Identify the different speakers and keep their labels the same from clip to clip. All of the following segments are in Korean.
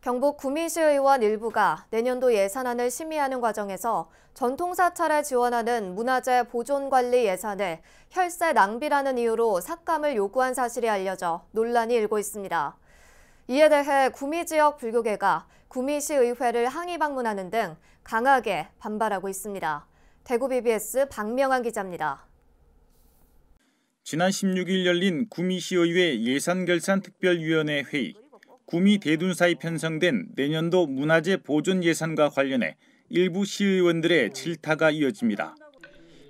Speaker 1: 경북 구미시 의원 일부가 내년도 예산안을 심의하는 과정에서 전통사찰에 지원하는 문화재 보존관리 예산을 혈세 낭비라는 이유로 삭감을 요구한 사실이 알려져 논란이 일고 있습니다. 이에 대해 구미 지역 불교계가 구미시 의회를 항의 방문하는 등 강하게 반발하고 있습니다. 대구 BBS 박명환 기자입니다.
Speaker 2: 지난 16일 열린 구미시의회 예산결산특별위원회 회의, 구미 대둔사에 편성된 내년도 문화재 보존 예산과 관련해 일부 시의원들의 질타가 이어집니다.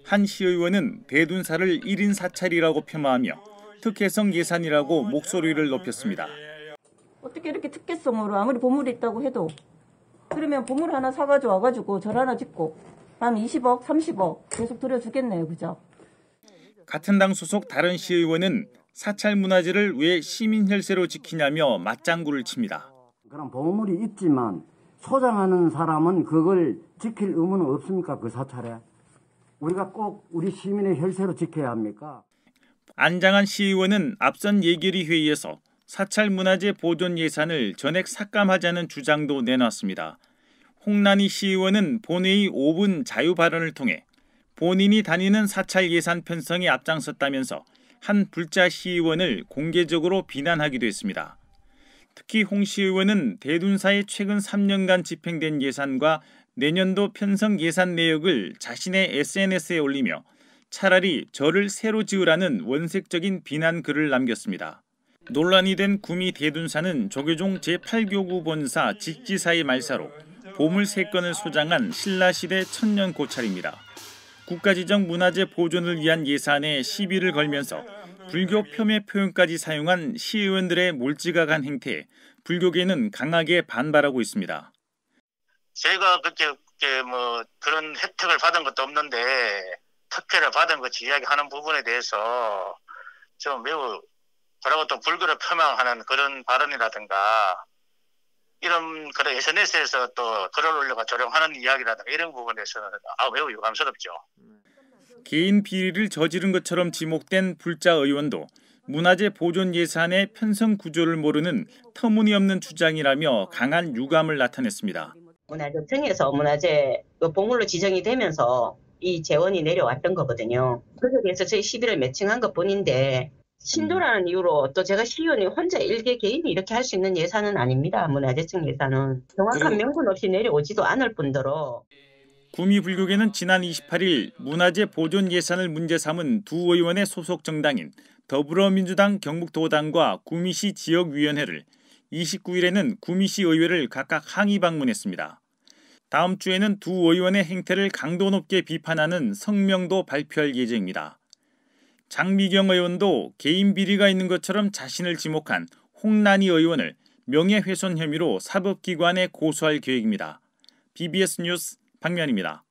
Speaker 2: 한 시의원은 대둔사를 1인 사찰이라고 폄하하며 특혜성 예산이라고 목소리를 높였습니다.
Speaker 3: 어떻게 이렇게 특혜성으로 아무리 보물이 있다고 해도 그러면 보물 하나 사가지고 와가지고 절 하나 짓고 한 20억, 30억 계속 들여주겠네요. 그죠?
Speaker 2: 같은 당 소속 다른 시의원은 사찰 문화재를 왜 시민 혈세로 지키냐며 맞장구를 칩니다.
Speaker 4: 그럼 보물이 있지만 소장하는 사람은 그걸 지킬 의무는 없습니까? 그 사찰에. 우리가 꼭 우리 시민의 혈세로 지켜야 합니까?
Speaker 2: 안장한 시의원은 앞선 예결위 회의에서 사찰 문화재 보존 예산을 전액 삭감하자는 주장도 내놨습니다. 홍난희 시의원은 본회의 5분 자유 발언을 통해 본인이 다니는 사찰 예산 편성에 앞장섰다면서 한 불자 시의원을 공개적으로 비난하기도 했습니다. 특히 홍 시의원은 대둔사의 최근 3년간 집행된 예산과 내년도 편성 예산 내역을 자신의 SNS에 올리며 차라리 절을 새로 지으라는 원색적인 비난 글을 남겼습니다. 논란이 된 구미 대둔사는 조계종 제8교구 본사 직지사의 말사로 보물 3건을 소장한 신라시대 천년 고찰입니다. 국가지정 문화재 보존을 위한 예산에 시비를 걸면서 불교 폄훼 표현까지 사용한 시의원들의 몰지각한 행태에 불교계는 강하게 반발하고 있습니다.
Speaker 5: 제가 그렇게 그런 혜택을 받은 것도 없는데 특혜를 받은 것이 이야기하는 부분에 대해서 좀 매우 뭐라고 또 불교를 폄하하는 그런 발언이라든가 이런 그런 SNS에서 또 글을 올려가 조롱하는 이야기라든가 이런 부분에서는 매우 유감스럽죠.
Speaker 2: 개인 비리를 저지른 것처럼 지목된 불자 의원도 문화재 보존 예산의 편성 구조를 모르는 터무니없는 주장이라며 강한 유감을 나타냈습니다.
Speaker 6: 문화재청에서 문화재 보물로 지정이 되면서 이 재원이 내려왔던 거거든요. 그래서 그래서 저희 시비를 매칭한 것뿐인데 신도라는 이유로 또 제가 시의원이 혼자 일개 개인이 이렇게 할 수 있는 예산은 아닙니다. 문화재청 예산은 정확한 명분 없이 내려오지도 않을 뿐더러.
Speaker 2: 구미 불교계는 지난 28일 문화재 보존 예산을 문제 삼은 두 의원의 소속 정당인 더불어민주당 경북도당과 구미시 지역위원회를 29일에는 구미시 의회를 각각 항의 방문했습니다. 다음 주에는 두 의원의 행태를 강도 높게 비판하는 성명도 발표할 예정입니다. 장미경 의원도 개인 비리가 있는 것처럼 자신을 지목한 홍난희 의원을 명예훼손 혐의로 사법기관에 고소할 계획입니다. BBS 뉴스 박면입니다.